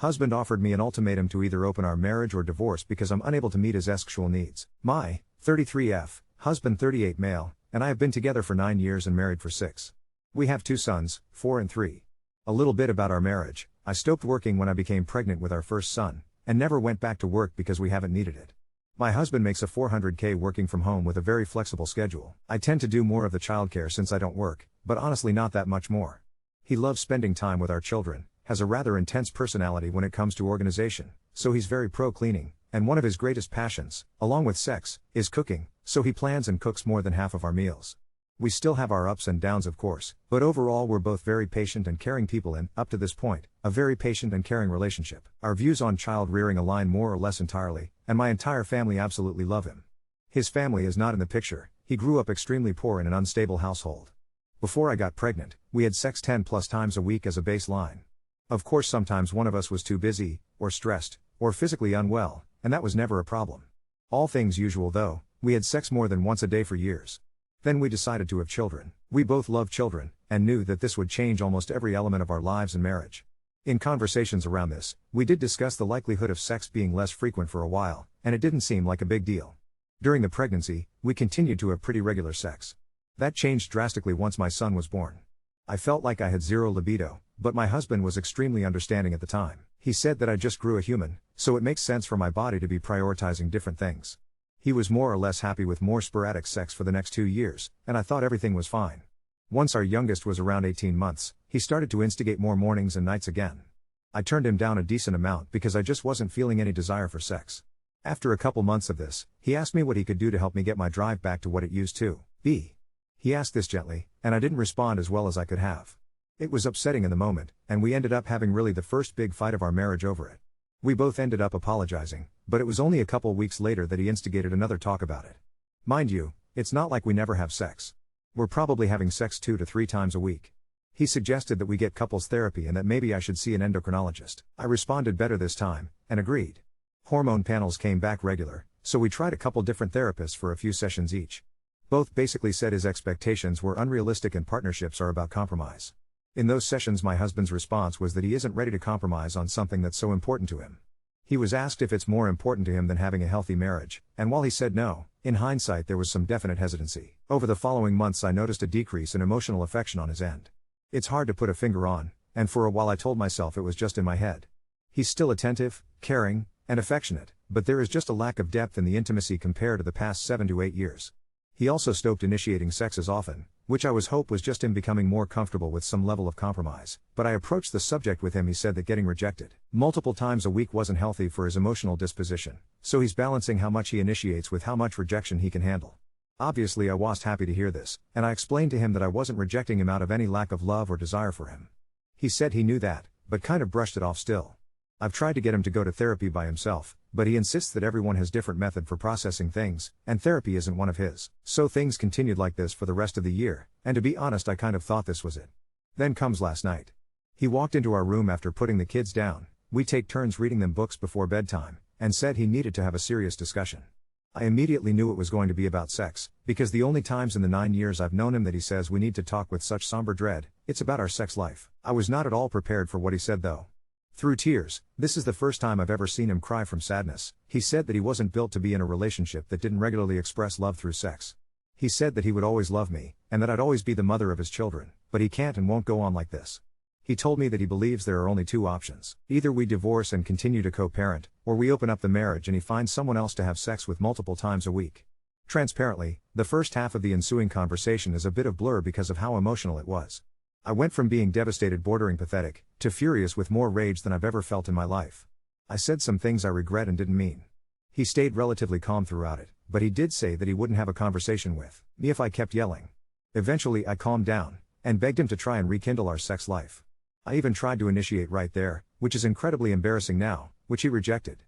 Husband offered me an ultimatum to either open our marriage or divorce because I'm unable to meet his S-xual needs. My 33F, husband 38 male, and I have been together for 9 years and married for 6. We have 2 sons, 4 and 3. A little bit about our marriage: I stopped working when I became pregnant with our first son, and never went back to work because we haven't needed it. My husband makes a $400K working from home with a very flexible schedule. I tend to do more of the childcare since I don't work, but honestly not that much more. He loves spending time with our children, has a rather intense personality when it comes to organization, so he's very pro-cleaning, and one of his greatest passions, along with sex, is cooking, so he plans and cooks more than half of our meals. We still have our ups and downs of course, but overall we're both very patient and caring people and, up to this point, a very patient and caring relationship. Our views on child rearing align more or less entirely, and my entire family absolutely love him. His family is not in the picture. He grew up extremely poor in an unstable household. Before I got pregnant, we had sex 10 plus times a week as a baseline. Of course sometimes one of us was too busy, or stressed, or physically unwell, and that was never a problem. All things usual though, we had sex more than once a day for years. Then we decided to have children. We both love children, and knew that this would change almost every element of our lives and marriage. In conversations around this, we did discuss the likelihood of sex being less frequent for a while, and it didn't seem like a big deal. During the pregnancy, we continued to have pretty regular sex. That changed drastically once my son was born. I felt like I had zero libido, but my husband was extremely understanding at the time. He said that I just grew a human, so it makes sense for my body to be prioritizing different things. He was more or less happy with more sporadic sex for the next 2 years, and I thought everything was fine. Once our youngest was around 18 months, he started to instigate more mornings and nights again. I turned him down a decent amount because I just wasn't feeling any desire for sex. After a couple months of this, he asked me what he could do to help me get my drive back to what it used to be. He asked this gently, and I didn't respond as well as I could have. It was upsetting in the moment, and we ended up having really the first big fight of our marriage over it. We both ended up apologizing, but it was only a couple weeks later that he instigated another talk about it. Mind you, it's not like we never have sex. We're probably having sex 2 to 3 times a week. He suggested that we get couples therapy and that maybe I should see an endocrinologist. I responded better this time, and agreed. Hormone panels came back regular, so we tried a couple different therapists for a few sessions each. Both basically said his expectations were unrealistic and partnerships are about compromise. In those sessions my husband's response was that he isn't ready to compromise on something that's so important to him. He was asked if it's more important to him than having a healthy marriage, and while he said no, in hindsight there was some definite hesitancy. Over the following months I noticed a decrease in emotional affection on his end. It's hard to put a finger on, and for a while I told myself it was just in my head. He's still attentive, caring, and affectionate, but there is just a lack of depth in the intimacy compared to the past 7 to 8 years. He also stopped initiating sex as often, which I hoped was just him becoming more comfortable with some level of compromise. But I approached the subject with him. He said that getting rejected multiple times a week wasn't healthy for his emotional disposition, so he's balancing how much he initiates with how much rejection he can handle. Obviously I was happy to hear this, and I explained to him that I wasn't rejecting him out of any lack of love or desire for him. He said he knew that, but kind of brushed it off still. I've tried to get him to go to therapy by himself, but he insists that everyone has different method for processing things, and therapy isn't one of his. So things continued like this for the rest of the year, and to be honest I kind of thought this was it. Then comes last night. He walked into our room after putting the kids down, we take turns reading them books before bedtime, and said he needed to have a serious discussion. I immediately knew it was going to be about sex, because the only times in the 9 years I've known him that he says we need to talk with such somber dread, it's about our sex life. I was not at all prepared for what he said though. Through tears, this is the first time I've ever seen him cry from sadness. He said that he wasn't built to be in a relationship that didn't regularly express love through sex. He said that he would always love me, and that I'd always be the mother of his children, but he can't and won't go on like this. He told me that he believes there are only 2 options. Either we divorce and continue to co-parent, or we open up the marriage and he finds someone else to have sex with multiple times a week. Transparently, the first half of the ensuing conversation is a bit of blur because of how emotional it was. I went from being devastated bordering pathetic, to furious with more rage than I've ever felt in my life. I said some things I regret and didn't mean. He stayed relatively calm throughout it, but he did say that he wouldn't have a conversation with me if I kept yelling. Eventually I calmed down, and begged him to try and rekindle our sex life. I even tried to initiate right there, which is incredibly embarrassing now, which he rejected.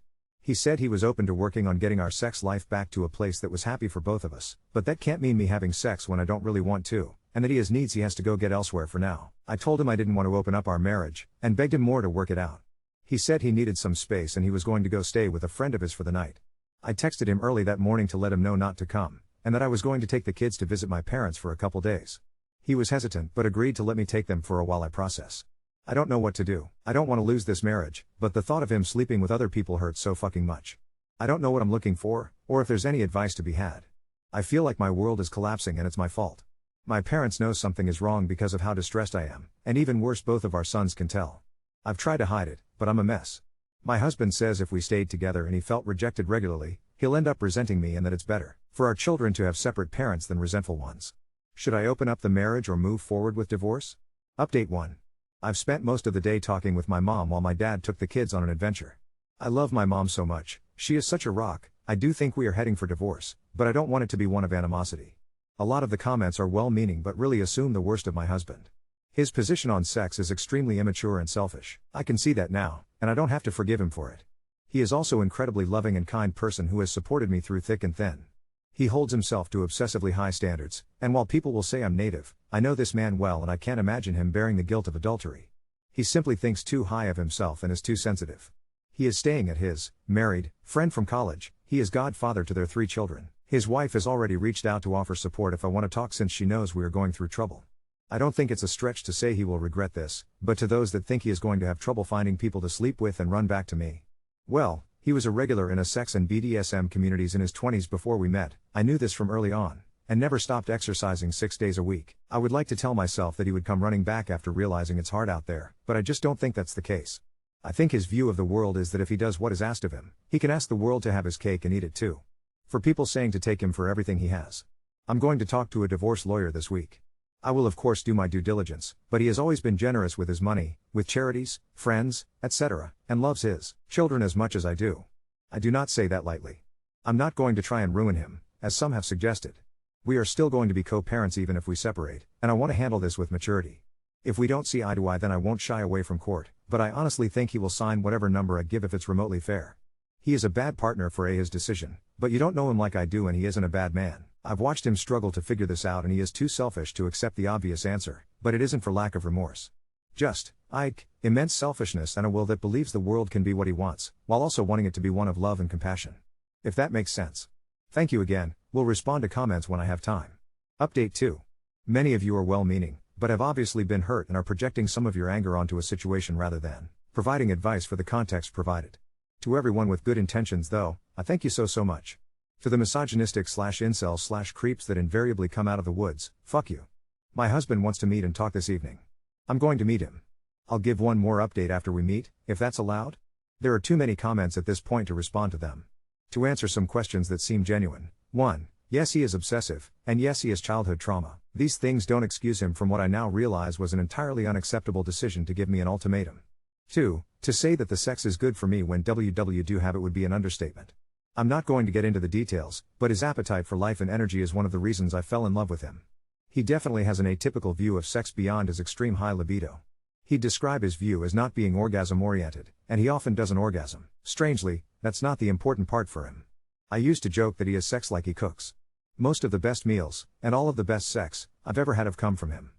He said he was open to working on getting our sex life back to a place that was happy for both of us, but that can't mean me having sex when I don't really want to, and that he has needs he has to go get elsewhere for now. I told him I didn't want to open up our marriage, and begged him more to work it out. He said he needed some space and he was going to go stay with a friend of his for the night. I texted him early that morning to let him know not to come, and that I was going to take the kids to visit my parents for a couple days. He was hesitant but agreed to let me take them for a while I process. I don't know what to do. I don't want to lose this marriage, but the thought of him sleeping with other people hurts so fucking much. I don't know what I'm looking for, or if there's any advice to be had. I feel like my world is collapsing and it's my fault. My parents know something is wrong because of how distressed I am, and even worse, both of our sons can tell. I've tried to hide it, but I'm a mess. My husband says if we stayed together and he felt rejected regularly, he'll end up resenting me and that it's better for our children to have separate parents than resentful ones. Should I open up the marriage or move forward with divorce? Update 1. I've spent most of the day talking with my mom while my dad took the kids on an adventure. I love my mom so much, she is such a rock. I do think we are heading for divorce, but I don't want it to be one of animosity. A lot of the comments are well-meaning but really assume the worst of my husband. His position on sex is extremely immature and selfish. I can see that now, and I don't have to forgive him for it. He is also an incredibly loving and kind person who has supported me through thick and thin. He holds himself to obsessively high standards, and while people will say I'm native, I know this man well and I can't imagine him bearing the guilt of adultery. He simply thinks too high of himself and is too sensitive. He is staying at his married friend from college. He is godfather to their 3 children. His wife has already reached out to offer support if I want to talk since she knows we are going through trouble. I don't think it's a stretch to say he will regret this, but to those that think he is going to have trouble finding people to sleep with and run back to me. Well, he was a regular in a sex and BDSM communities in his 20s before we met. I knew this from early on, and never stopped exercising 6 days a week. I would like to tell myself that he would come running back after realizing it's hard out there, but I just don't think that's the case. I think his view of the world is that if he does what is asked of him, he can ask the world to have his cake and eat it too. For people saying to take him for everything he has. I'm going to talk to a divorce lawyer this week. I will of course do my due diligence, but he has always been generous with his money, with charities, friends, etc., and loves his children as much as I do. I do not say that lightly. I'm not going to try and ruin him, as some have suggested. We are still going to be co-parents even if we separate, and I want to handle this with maturity. If we don't see eye to eye, then I won't shy away from court, but I honestly think he will sign whatever number I give if it's remotely fair. He is a bad partner for his decision, but you don't know him like I do and he isn't a bad man. I've watched him struggle to figure this out and he is too selfish to accept the obvious answer, but it isn't for lack of remorse. Just, immense selfishness and a will that believes the world can be what he wants, while also wanting it to be one of love and compassion. If that makes sense. Thank you again, we'll respond to comments when I have time. Update 2. Many of you are well-meaning, but have obviously been hurt and are projecting some of your anger onto a situation rather than providing advice for the context provided. To everyone with good intentions though, I thank you so much. To the misogynistic/incels/creeps that invariably come out of the woods, fuck you. My husband wants to meet and talk this evening. I'm going to meet him. I'll give one more update after we meet, if that's allowed. There are too many comments at this point to respond to them. To answer some questions that seem genuine. 1. Yes, he is obsessive, and yes, he has childhood trauma. These things don't excuse him from what I now realize was an entirely unacceptable decision to give me an ultimatum. 2. To say that the sex is good for me when WW do have it would be an understatement. I'm not going to get into the details, but his appetite for life and energy is one of the reasons I fell in love with him. He definitely has an atypical view of sex beyond his extreme high libido. He'd describe his view as not being orgasm-oriented, and he often doesn't orgasm. Strangely, that's not the important part for him. I used to joke that he has sex like he cooks. Most of the best meals, and all of the best sex, I've ever had have come from him.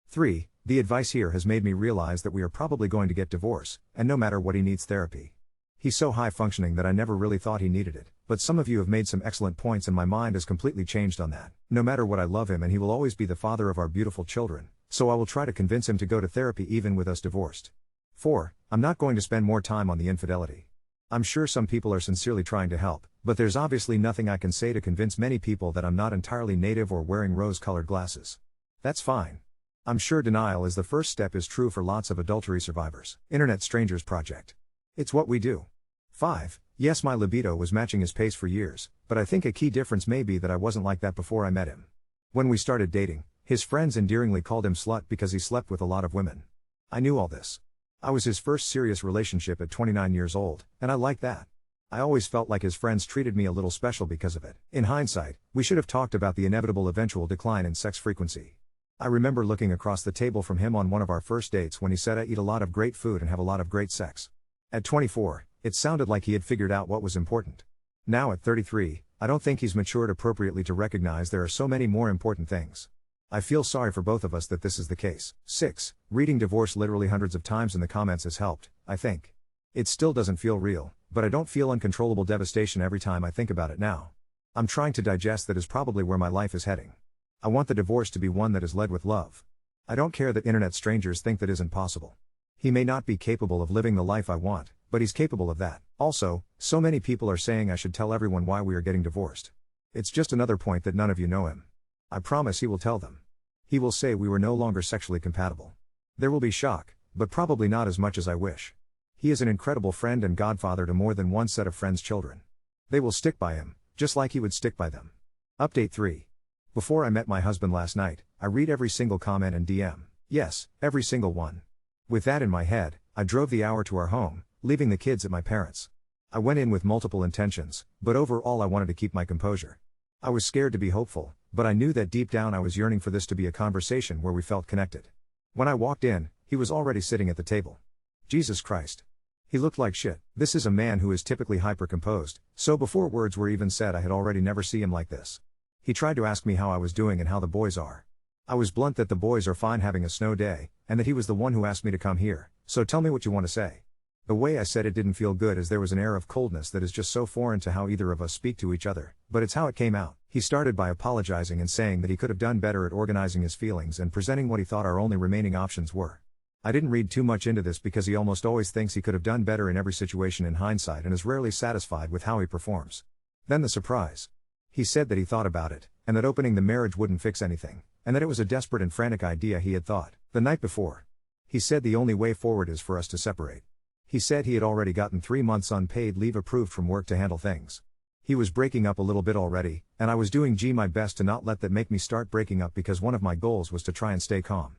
3. The advice here has made me realize that we are probably going to get divorced, and no matter what he needs therapy. He's so high functioning that I never really thought he needed it, but some of you have made some excellent points and my mind has completely changed on that. No matter what, I love him and he will always be the father of our beautiful children, so I will try to convince him to go to therapy even with us divorced. 4. I'm not going to spend more time on the infidelity. I'm sure some people are sincerely trying to help, but there's obviously nothing I can say to convince many people that I'm not entirely native or wearing rose-colored glasses. That's fine. I'm sure denial is the first step is true for lots of adultery survivors. Internet Strangers Project. It's what we do. 5. Yes, my libido was matching his pace for years, but I think a key difference may be that I wasn't like that before I met him. When we started dating, his friends endearingly called him slut because he slept with a lot of women. I knew all this. I was his first serious relationship at 29 years old, and I liked that. I always felt like his friends treated me a little special because of it. In hindsight, we should have talked about the inevitable eventual decline in sex frequency. I remember looking across the table from him on one of our first dates when he said I eat a lot of great food and have a lot of great sex. At 24, it sounded like he had figured out what was important. Now at 33, I don't think he's matured appropriately to recognize there are so many more important things. I feel sorry for both of us that this is the case. 6. Reading divorce literally hundreds of times in the comments has helped, I think. It still doesn't feel real, but I don't feel uncontrollable devastation every time I think about it now. I'm trying to digest that is probably where my life is heading. I want the divorce to be one that is led with love. I don't care that internet strangers think that isn't possible. He may not be capable of living the life I want, but he's capable of that. Also, so many people are saying I should tell everyone why we are getting divorced. It's just another point that none of you know him. I promise he will tell them. He will say we were no longer sexually compatible. There will be shock, but probably not as much as I wish. He is an incredible friend and godfather to more than one set of friends' children. They will stick by him, just like he would stick by them. Update 3. Before I met my husband last night, I read every single comment and DM. Yes, every single one. With that in my head, I drove the hour to our home, leaving the kids at my parents'. I went in with multiple intentions, but overall I wanted to keep my composure. I was scared to be hopeful, but I knew that deep down I was yearning for this to be a conversation where we felt connected. When I walked in, he was already sitting at the table. Jesus Christ. He looked like shit. This is a man who is typically hyper-composed, so before words were even said I had already never seen him like this. He tried to ask me how I was doing and how the boys are. I was blunt that the boys are fine having a snow day, and that he was the one who asked me to come here, so tell me what you want to say. The way I said it didn't feel good as there was an air of coldness that is just so foreign to how either of us speak to each other, but it's how it came out. He started by apologizing and saying that he could have done better at organizing his feelings and presenting what he thought our only remaining options were. I didn't read too much into this because he almost always thinks he could have done better in every situation in hindsight and is rarely satisfied with how he performs. Then the surprise. He said that he thought about it, and that opening the marriage wouldn't fix anything, and that it was a desperate and frantic idea he had thought the night before. He said the only way forward is for us to separate. He said he had already gotten 3 months unpaid leave approved from work to handle things. He was breaking up a little bit already, and I was doing my best to not let that make me start breaking up because one of my goals was to try and stay calm.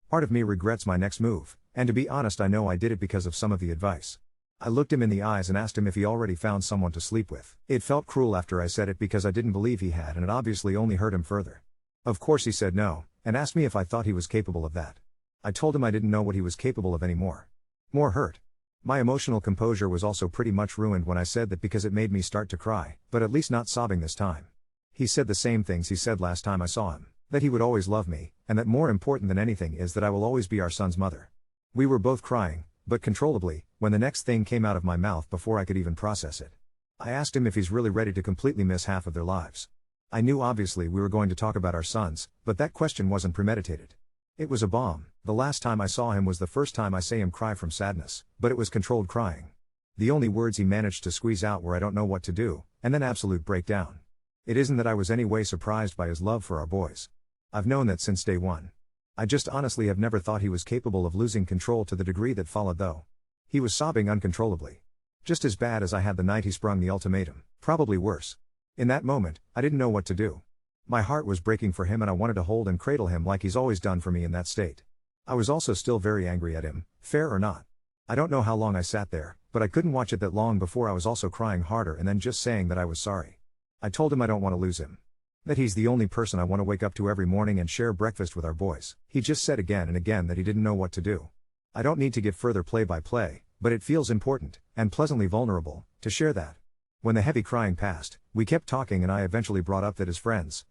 Part of me regrets my next move, and to be honest I know I did it because of some of the advice. I looked him in the eyes and asked him if he already found someone to sleep with. It felt cruel after I said it because I didn't believe he had and it obviously only hurt him further. Of course he said no, and asked me if I thought he was capable of that. I told him I didn't know what he was capable of anymore. More hurt. My emotional composure was also pretty much ruined when I said that because it made me start to cry, but at least not sobbing this time. He said the same things he said last time I saw him, that he would always love me, and that more important than anything is that I will always be our son's mother. We were both crying, but controllably, when the next thing came out of my mouth before I could even process it. I asked him if he's really ready to completely miss half of their lives. I knew obviously we were going to talk about our sons, but that question wasn't premeditated. It was a bomb. The last time I saw him was the first time I saw him cry from sadness, but it was controlled crying. The only words he managed to squeeze out were I don't know what to do, and then absolute breakdown. It isn't that I was any way surprised by his love for our boys. I've known that since day one. I just honestly have never thought he was capable of losing control to the degree that followed though. He was sobbing uncontrollably. Just as bad as I had the night he sprung the ultimatum, probably worse. In that moment, I didn't know what to do. My heart was breaking for him and I wanted to hold and cradle him like he's always done for me in that state. I was also still very angry at him, fair or not. I don't know how long I sat there, but I couldn't watch it that long before I was also crying harder and then just saying that I was sorry. I told him I don't want to lose him. That he's the only person I want to wake up to every morning and share breakfast with our boys. He just said again and again that he didn't know what to do. I don't need to give further play-by-play, but it feels important, and pleasantly vulnerable, to share that. When the heavy crying passed, we kept talking and I eventually brought up that his friends,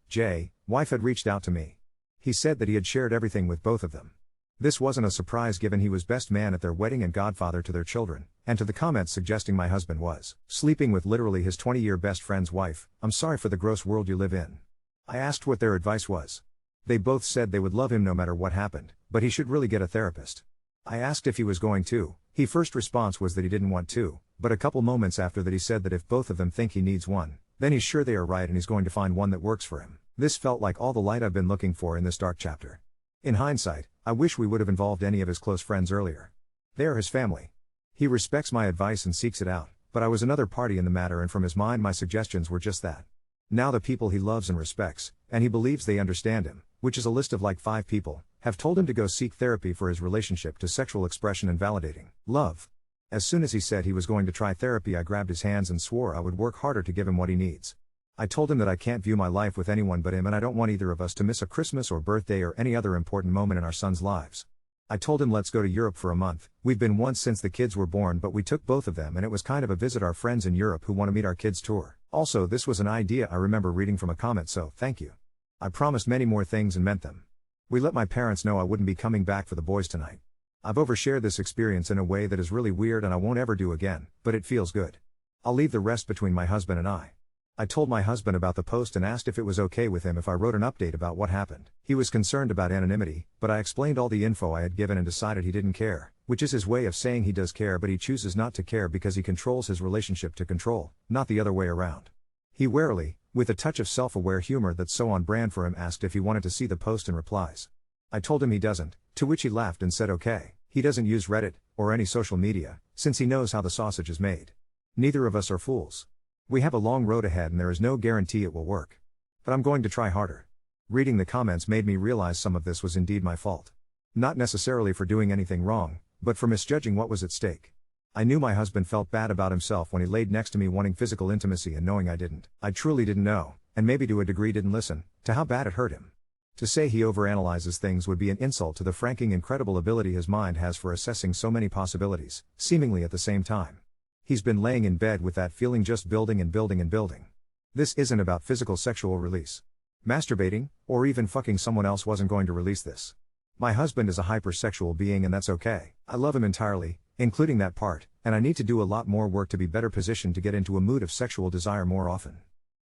wife had reached out to me. He said that he had shared everything with both of them. This wasn't a surprise given he was best man at their wedding and godfather to their children, and to the comments suggesting my husband was sleeping with literally his 20-year best friend's wife. I'm sorry for the gross world you live in. I asked what their advice was. They both said they would love him no matter what happened, but he should really get a therapist. I asked if he was going to. His first response was that he didn't want to, but a couple moments after that he said that if both of them think he needs one, then he's sure they are right and he's going to find one that works for him. This felt like all the light I've been looking for in this dark chapter. In hindsight, I wish we would have involved any of his close friends earlier. They are his family. He respects my advice and seeks it out, but I was another party in the matter and from his mind my suggestions were just that. Now the people he loves and respects, and he believes they understand him, which is a list of like 5 people, have told him to go seek therapy for his relationship to sexual expression and validating love. As soon as he said he was going to try therapy I grabbed his hands and swore I would work harder to give him what he needs. I told him that I can't view my life with anyone but him and I don't want either of us to miss a Christmas or birthday or any other important moment in our sons' lives. I told him let's go to Europe for a month. We've been once since the kids were born but we took both of them and it was kind of a visit our friends in Europe who want to meet our kids tour. Also this was an idea I remember reading from a comment so thank you. I promised many more things and meant them. We let my parents know I wouldn't be coming back for the boys tonight. I've overshared this experience in a way that is really weird and I won't ever do again, but it feels good. I'll leave the rest between my husband and I. I told my husband about the post and asked if it was okay with him if I wrote an update about what happened. He was concerned about anonymity, but I explained all the info I had given and decided he didn't care, which is his way of saying he does care but he chooses not to care because he controls his relationship to control, not the other way around. He warily, with a touch of self-aware humor that's so on brand for him, asked if he wanted to see the post and replies. I told him he doesn't, to which he laughed and said okay. He doesn't use Reddit, or any social media, since he knows how the sausage is made. Neither of us are fools. We have a long road ahead and there is no guarantee it will work. But I'm going to try harder. Reading the comments made me realize some of this was indeed my fault. Not necessarily for doing anything wrong, but for misjudging what was at stake. I knew my husband felt bad about himself when he laid next to me wanting physical intimacy and knowing I didn't. I truly didn't know, and maybe to a degree didn't listen, to how bad it hurt him. To say he overanalyzes things would be an insult to the franking incredible ability his mind has for assessing so many possibilities, seemingly at the same time. He's been laying in bed with that feeling, just building and building and building. This isn't about physical sexual release. Masturbating, or even fucking someone else wasn't going to release this. My husband is a hypersexual being and that's okay. I love him entirely, including that part, and I need to do a lot more work to be better positioned to get into a mood of sexual desire more often.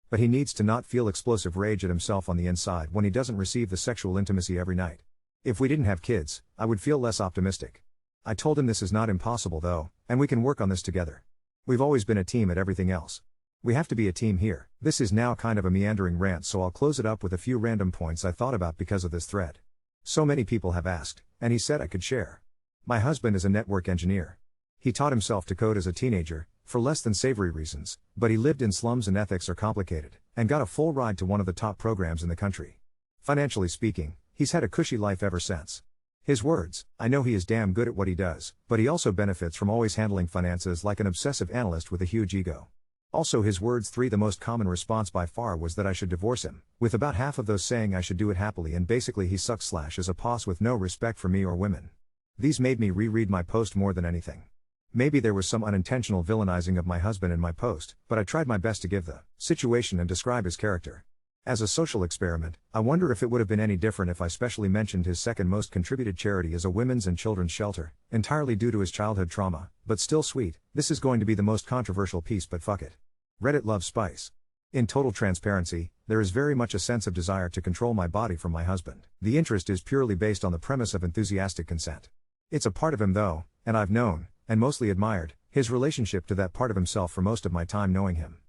But he needs to not feel explosive rage at himself on the inside when he doesn't receive the sexual intimacy every night. If we didn't have kids, I would feel less optimistic. I told him this is not impossible though, and we can work on this together. We've always been a team at everything else. We have to be a team here. This is now kind of a meandering rant, so I'll close it up with a few random points I thought about because of this thread. So many people have asked, and he said I could share. My husband is a network engineer. He taught himself to code as a teenager, for less than savory reasons, but he lived in slums and ethics are complicated, and got a full ride to one of the top programs in the country. Financially speaking, he's had a cushy life ever since. His words, I know he is damn good at what he does, but he also benefits from always handling finances like an obsessive analyst with a huge ego. Also his words 3 the most common response by far was that I should divorce him, with about half of those saying I should do it happily and basically he sucks / is a poss with no respect for me or women. These made me reread my post more than anything. Maybe there was some unintentional villainizing of my husband in my post, but I tried my best to give the situation and describe his character. As a social experiment, I wonder if it would have been any different if I specially mentioned his second most contributed charity as a women's and children's shelter, entirely due to his childhood trauma, but still sweet. This is going to be the most controversial piece, but fuck it. Reddit loves spice. In total transparency, there is very much a sense of desire to control my body from my husband. The interest is purely based on the premise of enthusiastic consent. It's a part of him though, and I've known, and mostly admired, his relationship to that part of himself for most of my time knowing him.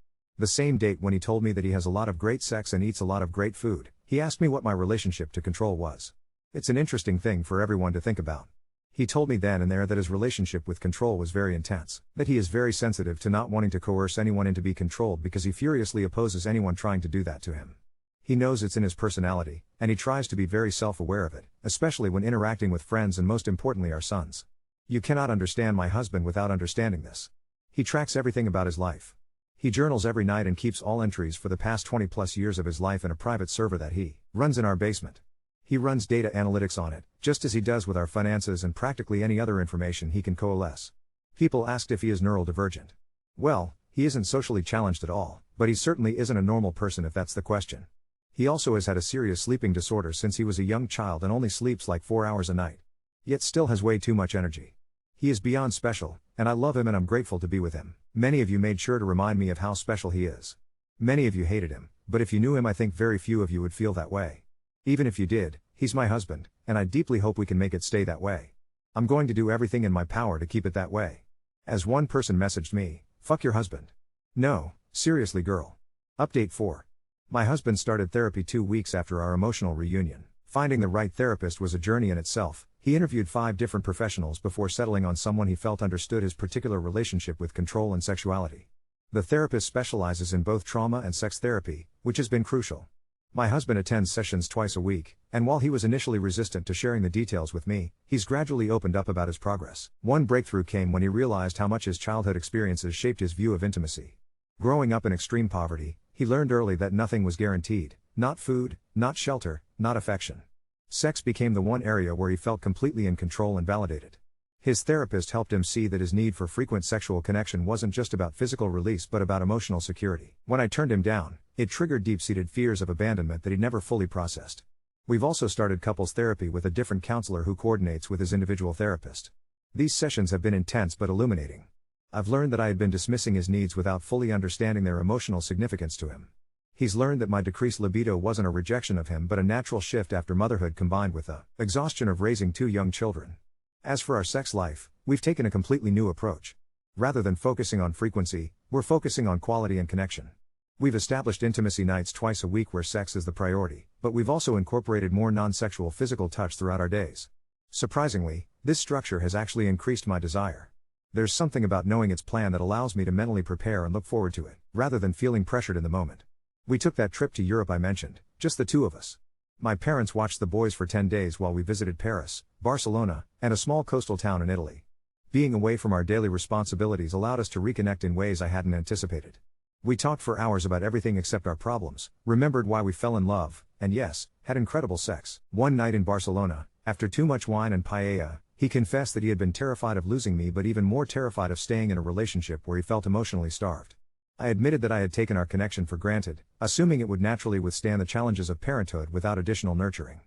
The same date when he told me that he has a lot of great sex and eats a lot of great food, he asked me what my relationship to control was. It's an interesting thing for everyone to think about. He told me then and there that his relationship with control was very intense, that he is very sensitive to not wanting to coerce anyone into be controlled because he furiously opposes anyone trying to do that to him. He knows it's in his personality, and he tries to be very self-aware of it, especially when interacting with friends and most importantly our sons. You cannot understand my husband without understanding this. He tracks everything about his life. He journals every night and keeps all entries for the past 20 plus years of his life in a private server that he runs in our basement. He runs data analytics on it, just as he does with our finances and practically any other information he can coalesce. People asked if he is neurodivergent. Well, he isn't socially challenged at all, but he certainly isn't a normal person if that's the question. He also has had a serious sleeping disorder since he was a young child and only sleeps like 4 hours a night. Yet still has way too much energy. He is beyond special, and I love him and I'm grateful to be with him. Many of you made sure to remind me of how special he is. Many of you hated him, but if you knew him I think very few of you would feel that way. Even if you did, he's my husband, and I deeply hope we can make it stay that way. I'm going to do everything in my power to keep it that way. As one person messaged me, fuck your husband. No, seriously girl. Update 4. My husband started therapy 2 weeks after our emotional reunion. Finding the right therapist was a journey in itself. He interviewed 5 different professionals before settling on someone he felt understood his particular relationship with control and sexuality. The therapist specializes in both trauma and sex therapy, which has been crucial. My husband attends sessions twice a week, and while he was initially resistant to sharing the details with me, he's gradually opened up about his progress. One breakthrough came when he realized how much his childhood experiences shaped his view of intimacy. Growing up in extreme poverty, he learned early that nothing was guaranteed, not food, not shelter, not affection. Sex became the one area where he felt completely in control and validated. His therapist helped him see that his need for frequent sexual connection wasn't just about physical release but about emotional security. When I turned him down, it triggered deep-seated fears of abandonment that he'd never fully processed. We've also started couples therapy with a different counselor who coordinates with his individual therapist. These sessions have been intense but illuminating. I've learned that I had been dismissing his needs without fully understanding their emotional significance to him. He's learned that my decreased libido wasn't a rejection of him but a natural shift after motherhood combined with the exhaustion of raising 2 young children. As for our sex life, we've taken a completely new approach. Rather than focusing on frequency, we're focusing on quality and connection. We've established intimacy nights twice a week where sex is the priority, but we've also incorporated more non-sexual physical touch throughout our days. Surprisingly, this structure has actually increased my desire. There's something about knowing it's planned that allows me to mentally prepare and look forward to it, rather than feeling pressured in the moment. We took that trip to Europe I mentioned, just the 2 of us. My parents watched the boys for 10 days while we visited Paris, Barcelona, and a small coastal town in Italy. Being away from our daily responsibilities allowed us to reconnect in ways I hadn't anticipated. We talked for hours about everything except our problems, remembered why we fell in love, and yes, had incredible sex. One night in Barcelona, after too much wine and paella, he confessed that he had been terrified of losing me but even more terrified of staying in a relationship where he felt emotionally starved. I admitted that I had taken our connection for granted, assuming it would naturally withstand the challenges of parenthood without additional nurturing.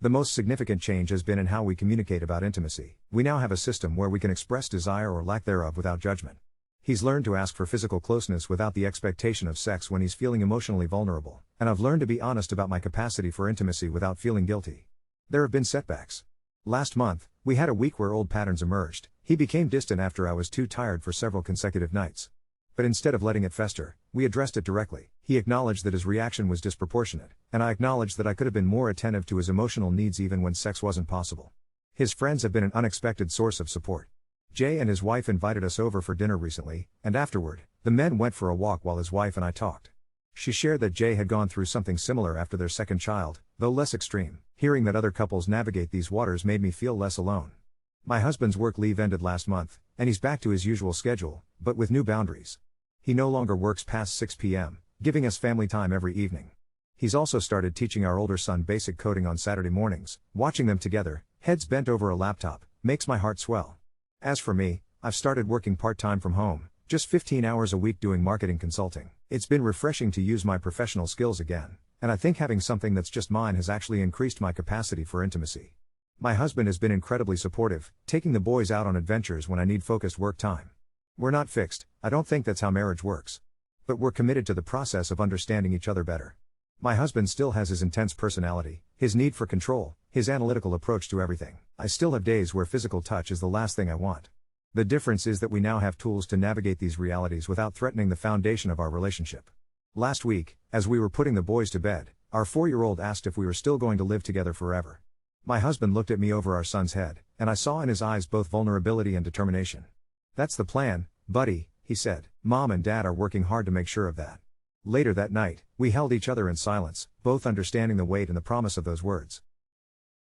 The most significant change has been in how we communicate about intimacy. We now have a system where we can express desire or lack thereof without judgment. He's learned to ask for physical closeness without the expectation of sex when he's feeling emotionally vulnerable, and I've learned to be honest about my capacity for intimacy without feeling guilty. There have been setbacks. Last month, we had a week where old patterns emerged. He became distant after I was too tired for several consecutive nights. But instead of letting it fester, we addressed it directly. He acknowledged that his reaction was disproportionate, and I acknowledged that I could have been more attentive to his emotional needs even when sex wasn't possible. His friends have been an unexpected source of support. Jay and his wife invited us over for dinner recently, and afterward, the men went for a walk while his wife and I talked. She shared that Jay had gone through something similar after their second child, though less extreme. Hearing that other couples navigate these waters made me feel less alone. My husband's work leave ended last month, and he's back to his usual schedule, but with new boundaries. He no longer works past 6 p.m., giving us family time every evening. He's also started teaching our older son basic coding on Saturday mornings. Watching them together, heads bent over a laptop, makes my heart swell. As for me, I've started working part-time from home, just 15 hours a week doing marketing consulting. It's been refreshing to use my professional skills again, and I think having something that's just mine has actually increased my capacity for intimacy. My husband has been incredibly supportive, taking the boys out on adventures when I need focused work time. We're not fixed, I don't think that's how marriage works. But we're committed to the process of understanding each other better. My husband still has his intense personality, his need for control, his analytical approach to everything. I still have days where physical touch is the last thing I want. The difference is that we now have tools to navigate these realities without threatening the foundation of our relationship. Last week, as we were putting the boys to bed, our 4-year-old asked if we were still going to live together forever. My husband looked at me over our son's head, and I saw in his eyes both vulnerability and determination. "That's the plan, buddy," he said. "Mom and Dad are working hard to make sure of that." Later that night, we held each other in silence, both understanding the weight and the promise of those words.